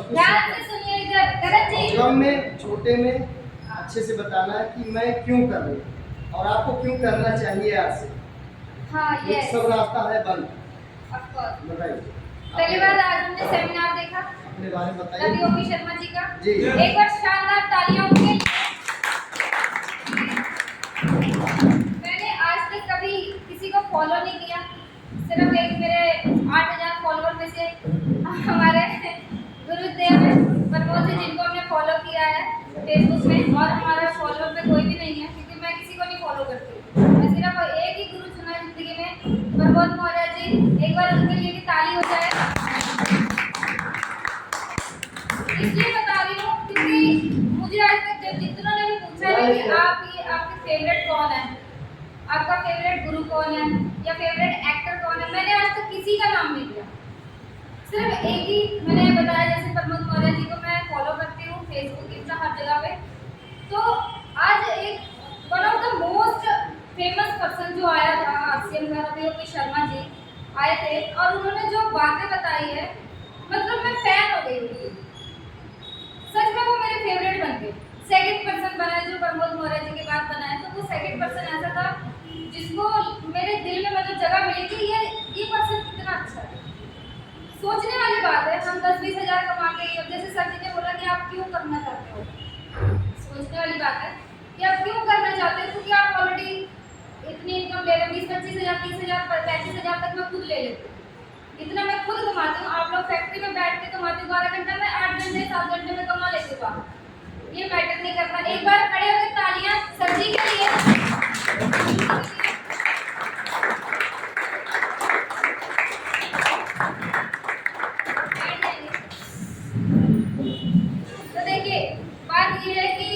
सबको ध्यान से सुनिए इधर करण जी। जॉब में छोटे में अच्छे से बताना है कि मैं क्यों कर रही हूँ और आपको क्यों करना चाहिए आज से। हाँ एक यस सब रास्ता है बंद। Of course. बताइए पहली बार आज हमने सेमिनार देखा अपने बारे में रवि बताइए। ओपी शर्मा जी का। जी एक बार शानदार तालियां उनके लिए। मैंने आज तक कभी किसी को फॉलो नहीं किया, सिर्फ एक मेरे 8000 फॉलोअर में से हमारे गुरुदेव प्रमोद जी जिनको हमने फॉलो किया है फेसबुक में, और हमारा फॉलोअर पे कोई भी नहीं है क्योंकि मैं किसी को नहीं फॉलो करती। मैं सिर्फ एक ही गुरु चुना है जिंदगी में, प्रमोद मौर्य जी। एक बार उनके लिए भी ताली हो जाए। इसलिए बता रही हूँ क्योंकि मुझे आज तक जब जितनों ने भी पूछा है कि आप ये आपके फेवरेट कौन है, आपका फेवरेट गुरु कौन है या फेवरेट एक्टर कौन है, मैंने आज तक किसी का नाम नहीं लिया। सिर्फ एक ही मैंने बताया, जैसे प्रमोद मौर्य जी को मैं फॉलो करती हूँ फेसबुक, इंस्टा, हर जगह पे। तो आज एक one of the most famous person जो आया था आरसीएम का, रवि ओपी शर्मा जी आए थे और उन्होंने जो बातें बताई है, मतलब मैं फैन हो गई उनकी। सच में वो मेरे फेवरेट बन गए। सेकंड पर्सन बना है जो प्रमोद मौर्य जी के बाद बना है, तो वो सेकंड पर्सन ऐसा था जिसको मेरे दिल में मतलब जगह मिली कि ये पर्सन कितना अच्छा है। सोचने वाली बात है, हम 10-20 हज़ार कमा के, जैसे सर जी ने बोला कि आप क्यों करना चाहते हो, सोचने वाली बात है कि आप क्यों करना चाहते हो, क्योंकि आप ऑलरेडी इतनी इनकम ले रहे, 20-25 हज़ार, 30 हज़ार, 35 हज़ार तक मैं खुद ले लेती हूँ। इतना मैं खुद कमाती हूँ। आप लोग फैक्ट्री में बैठ के कमाते हो 12 घंटा, मैं 8 घंटे 7 घंटे में कमा लेती हूँ। ये मैटर नहीं करता। एक बार खड़े होकर तालियां सर जी के लिए। तो देखिए बात ये है कि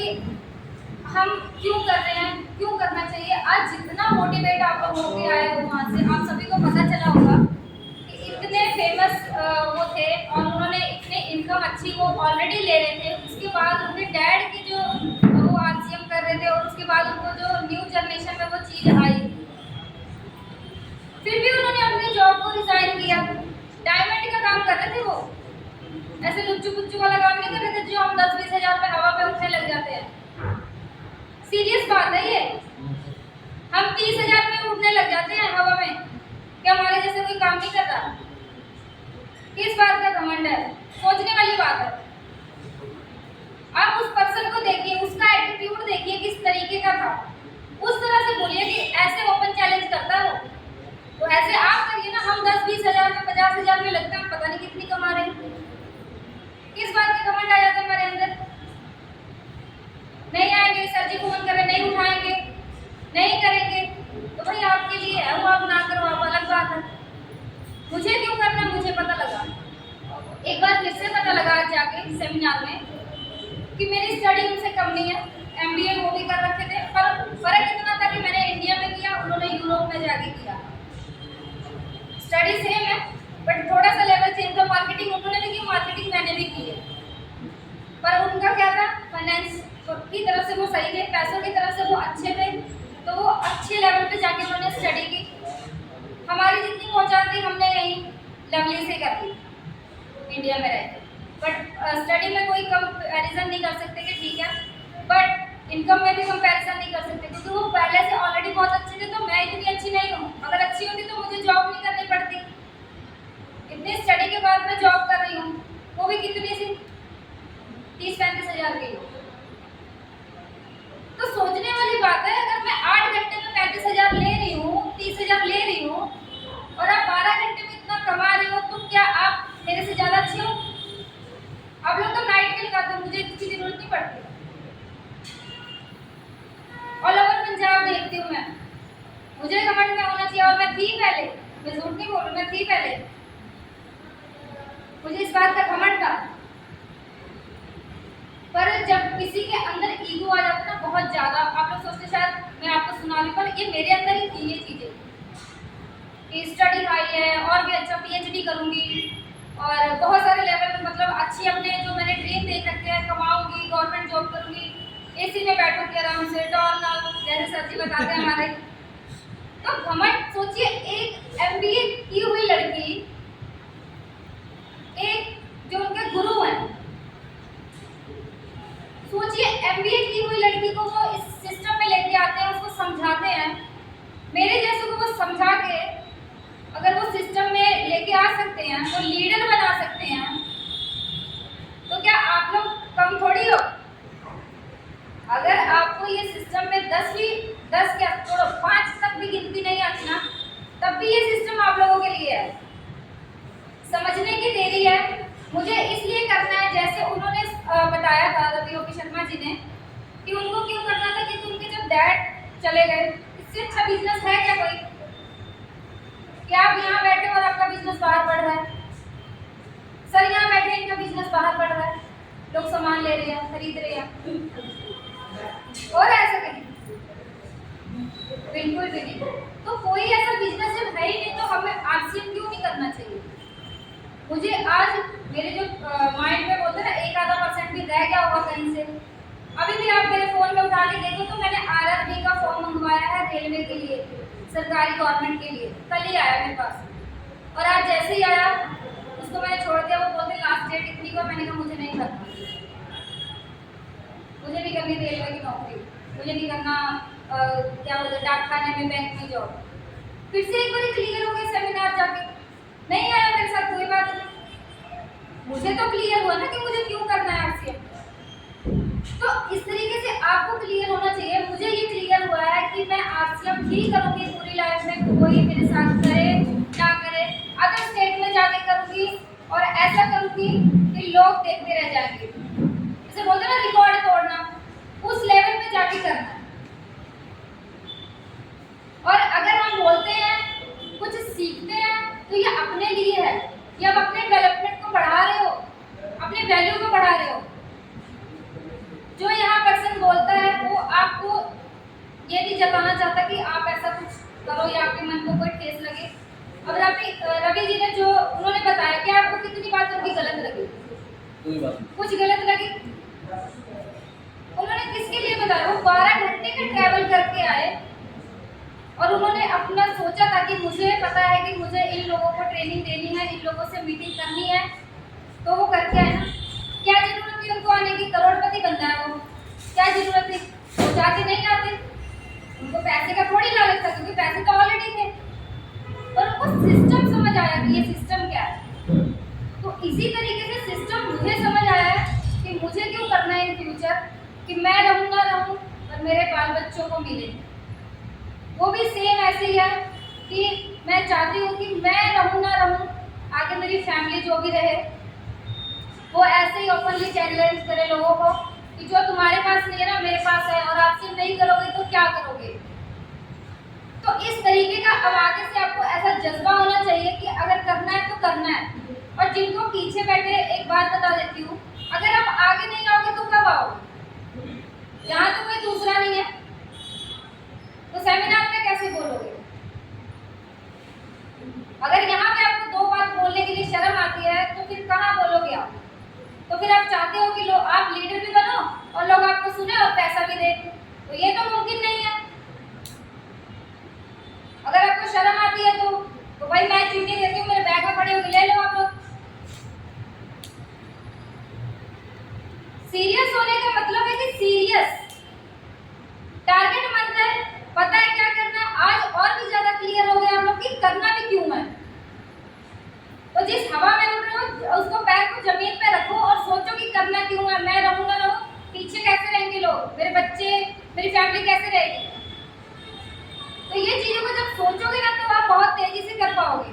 हम क्यों कर रहे हैं, क्यों करना चाहिए। आज जितना मोटिवेट आप लोग होके आए हो वहाँ से, आप सभी को पता चला होगा कि इतने फेमस वो थे और उन्होंने इतने इनकम अच्छी वो ऑलरेडी ले रहे थे। उसके बाद उनके डैड की जो वो आरसीएम कर रहे थे और उसके बाद उनको जो न्यू जनरेशन में वो चीज़ आई, फिर भी उन्होंने अपनी जॉब को रिजाइन किया। डायमंड का काम कर रहे थे वो, ऐसे लुच्चू पुच्चू वाला काम नहीं कर रहे थे जो हम 10-20 हज़ार पे हवा पे उठने लग जाते हैं। सीरियस बात है ये। हम 30 हज़ार में उठने लग जाते हैं हवा में कि हमारे जैसे कोई काम नहीं कर रहा। किस बात का घमंड है, सोचने वाली बात है। आप उस पर्सन को देखिए, उसका एटीट्यूड देखिए किस तरीके का था। उस तरह से बोलिए कि ऐसे ओपन चैलेंज करता है वो, तो ऐसे आप करिए ना। हम 10-20 हज़ार में, 50 हज़ार में लगता है हम पता नहीं कितनी कमा रहे हैं। किस बात का घमंड आ जाता है हमारे अंदर। नहीं आएंगे सर जी, फोन करें नहीं उठाएंगे, नहीं करेंगे, तो भाई आपके लिए है वो, आप ना करो, आप अलग बात है। मुझे क्यों करना, मुझे पता लगा। एक बार फिर से पता लगा जाके सेमिनार में कि मेरी स्टडी उनसे कम नहीं है। एमबीए वो भी कर रखे थे, पर फर्क इतना था कि मैंने इंडिया में किया, उन्होंने यूरोप में जाके किया। स्टडी सेम है बट थोड़ा सा लेवल चेंज था। मार्केटिंग उन्होंने भी की, मार्केटिंग मैंने भी की है, पर उनका क्या था, फाइनेंस की तरफ से वो सही थे, पैसों की तरफ से वो अच्छे थे, तो वो अच्छे लेवल पे जाके उन्होंने स्टडी की। हमारी जितनी पहुंचान थी हमने यहीं लवली से कर दी, इंडिया में रहते। बट स्टडी में कोई कंपैरिजन नहीं कर सकते कि ठीक है, बट इनकम में भी कंपैरिजन नहीं कर सकते क्योंकि वो पहले से ऑलरेडी बहुत अच्छे थे, तो मैं इतनी अच्छी नहीं हूँ। अगर अच्छी होती तो मुझे जॉब नहीं करनी पड़ती। इतनी स्टडी के बाद मैं जॉब कर रही हूँ, वो भी कितनी सी 30-35 हज़ार की। तो सोचने वाली बात है, अगर मैं 8 घंटे में 35 हज़ार ले रही हूँ, 30 हज़ार ले रही हूँ और आप 12 घंटे में इतना कमा रहे हो, तो क्या आप मेरे से ज़्यादा अच्छे हो? आप लोग तो नाइट के लगाते हो, मुझे इसकी जरूरत नहीं पड़ती। ऑल ओवर पंजाब देखती हूँ मैं, मुझे घमंड में होना चाहिए। और मैं थी पहले, मैं झूठ नहीं बोल रही, मैं थी पहले, मुझे इस बात का घमंड था। पर जब किसी के अंदर ईगो आ जाता है ना बहुत ज़्यादा, आप लोग सोचते शायद मैं आपको सुना रही, पर ये मेरे अंदर ही थी ये चीज़ें कि स्टडी हाई है और भी अच्छा पीएचडी करूँगी और बहुत सारे लेवल मतलब अच्छी अपने जो मैंने ड्रीम देख रखे हैं, कमाऊँगी, गवर्नमेंट जॉब करूँगी, एसी में बैठूँगी आराम से, टॉर्नल जैसे सर जी बताते हैं हमारे। तो घमंड सोचिए, एक एमबीए की हुई लड़की, एक जो उनके गुरु हैं सोचिए एमबीए की हुई लड़की को वो इस सिस्टम में लेके आते हैं, उसको समझाते हैं, मेरे जैसे को वो समझा के अगर वो सिस्टम में लेके आ सकते हैं, वो लीडर बना सकते हैं, तो क्या आप लोग कम थोड़ी हो? अगर आपको ये सिस्टम में 10 क्या छोड़ो 5 तक भी गिनती नहीं आती ना, तब भी ये सिस्टम आप लोगों के लिए है। समझने की देरी है। मुझे इसलिए करना है, जैसे उन्होंने बताया था रवि ओपी शर्मा जी ने कि उनको क्यों करना था, कि उनके जो डैड चले गए, इससे अच्छा बिजनेस है क्या कोई? क्या आप यहाँ बैठे और आपका बिजनेस बाहर बढ़ रहा है? सर यहाँ बैठे इनका बिजनेस बाहर बढ़ रहा है, लोग सामान ले रहे हैं, खरीद रहे हैं, और ऐसा कहीं बिल्कुल भी नहीं। तो कोई ऐसा बिजनेस जब है ही नहीं, तो हमें आरसीएम क्यों नहीं करना चाहिए? मुझे आज मेरे जो माइंड में बोलते हैं ना 1-आधा% भी रह गया होगा कहीं से, अभी भी आप मेरे फोन में उठा के देखो तो मैंने आरआरबी का फॉर्म मंगवाया है रेलवे के लिए, सरकारी गवर्नमेंट के लिए, कल ही आया मेरे पास, और आज जैसे ही आया उसको मैंने छोड़ दिया। वो बोलते लास्ट डेट इतनी को, मैंने कहा मुझे नहीं करना, मुझे नहीं करनी रेलवे की नौकरी, मुझे नहीं करना क्या बोलते डाकखाने में, बैंक में जॉब। फिर से एक बार क्लियर हो गया सेमिनार जाके, नहीं आया मेरे साथ कोई बात नहीं, मुझे तो क्लियर हुआ ना कि मुझे क्यों करना है आरसीएम। तो इस तरीके से आपको क्लियर होना चाहिए। मुझे ये क्लियर हुआ है कि मैं आरसीएम ही करूंगी पूरी लाइफ में, कोई मेरे साथ करे ना करे, अदर स्टेट में जाके करूंगी और ऐसा करूंगी कि लोग देखते रह जाएंगे। जैसे बोलते हैं ना रिकॉर्ड तोड़ना, उस लेवल पे जाके करना है। और अगर हम बोलते हैं कुछ सीखते हैं तो ये अपने लिए है, ये आप अपने डेवलपमेंट को बढ़ा रहे हो, अपने वैल्यू को बढ़ा रहे हो। जो यहाँ पर्सन बोलता है वो आपको ये नहीं जताना चाहता कि आप ऐसा कुछ करो या आपके मन को कोई ठेस लगे। अब रवि जी ने जो उन्होंने बताया कि आपको कितनी बात उनकी गलत लगी, कुछ गलत लगी, उन्होंने किसके लिए बताया? वो 12 घंटे का ट्रैवल करके आए और उन्होंने अपना सोचा था कि मुझे पता है कि मुझे इन लोगों को ट्रेनिंग देनी है, इन लोगों से मीटिंग करनी है, तो वो करके आए ना। क्या जरूरत थी उनको आने की? करोड़पति बनना है वो, क्या जरूरत थी? वो जाके नहीं आते, उनको पैसे का थोड़ी लालच था, क्योंकि पैसे तो ऑलरेडी थे, और उनको सिस्टम समझ आया कि ये सिस्टम क्या है। तो इसी तरीके से सिस्टम मुझे समझ आया है कि मुझे क्यों करना है इन फ्यूचर, कि मैं रहूँ ना रहूँ और मेरे बाल बच्चों को मिले। वो भी सेम ऐसे ही है कि मैं चाहती हूँ कि मैं रहूँ ना रहूँ, आगे मेरी फैमिली जो भी रहे वो ऐसे ही ओपनली चैलेंज करे लोगों को कि जो तुम्हारे पास नहीं है ना मेरे पास है, और आपसे नहीं करोगे तो क्या करोगे। तो इस तरीके का अब आगे से आपको ऐसा जज्बा होना चाहिए कि अगर करना है तो करना है। और जिनको पीछे बैठे, एक बात बता देती हूँ, अगर आप आगे नहीं आओगे तो कब आओगे? यहाँ तो कोई दूसरा नहीं है, तो सेमिनार में कैसे बोलोगे? अगर यहाँ पे आपको 2 बात बोलने के लिए शर्म आती है तो फिर कहाँ बोलोगे आप? तो फिर आप चाहते हो कि लोग आप लीडर भी बनो और लोग आपको सुने और पैसा भी दे, तो ये तो मुमकिन नहीं है। अगर आपको शर्म आती है तो भाई मैं चीनी देती हूँ, मेरे बैग में पड़े हुए ले लो आप लोग। सीरियस होने का मतलब है कि सीरियस टारगेट बनता है, पता है क्या करना है। आज और भी ज्यादा क्लियर हो गया हम लोग कि करना भी क्यों है। तो जिस हवा में उड़ रहे हो उसको पैर को जमीन पे रखो और सोचो कि करना क्यों है। मैं रहूँ ना रहूँ, पीछे कैसे रहेंगे लोग, मेरे बच्चे, मेरी फैमिली कैसे रहेगी। तो ये चीजों को जब सोचोगे ना तो आप बहुत तेजी से कर पाओगे।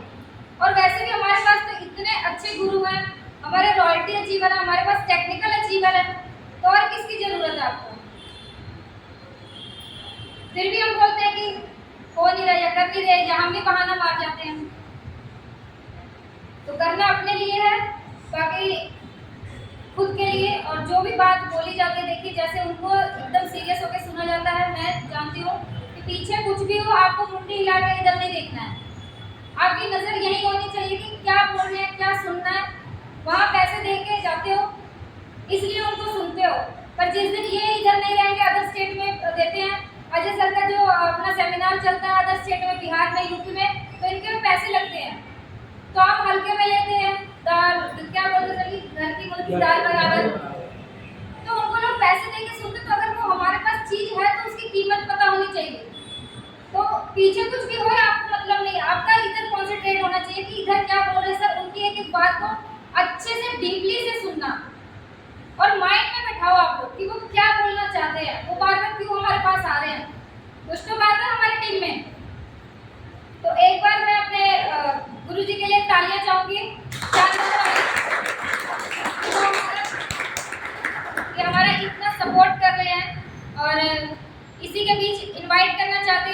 और वैसे भी हमारे पास तो इतने अच्छे गुरु हैं, हमारे रॉयल्टी अचीवर है, हमारे पास टेक्निकल अचीवर है, तो और किसकी जरूरत है आपको। फिर भी हम बोलते हैं कि हो नहीं रहा या कर नहीं रहे, या हम भी बहाना मार जाते हैं। तो करना अपने लिए है, बाकी खुद के लिए। और जो भी बात बोली जाती है, देखिए जैसे उनको एकदम सीरियस होकर सुना जाता है, मैं जानती हूँ कि पीछे कुछ भी हो आपको मुंडी हिला कर इधर नहीं देखना है। आपकी नज़र यही होनी चाहिए कि क्या बोल रहे हैं, क्या सुनना है। वहाँ पैसे दे के जाते हो इसलिए उनको सुनते हो, पर जिस दिन ये इधर नहीं रहेंगे, अदर स्टेट में देते हैं। अजय सर का जो अपना सेमिनार चलता है अदर स्टेट में, बिहार में, यूपी में, तो इनके में पैसे लगते हैं, तो आप हल्के में लेते हैं। दाल क्या बोलते हैं, घर की मुर्गी दाल बराबर, तो उनको लोग पैसे पीछे कुछ भी हो आपको मतलब नहीं, आपका इधर कॉन्सेंट्रेट होना चाहिए कि इधर क्या बोल रहे हैं सर, उनकी एक एक बात को अच्छे से डीपली से सुनना और माइंड में बैठाओ आप लोग कि वो क्या बोलना चाहते हैं, वो बार बार क्यों हमारे पास आ रहे हैं। कुछ तो बात है हमारी टीम में। तो एक बार मैं अपने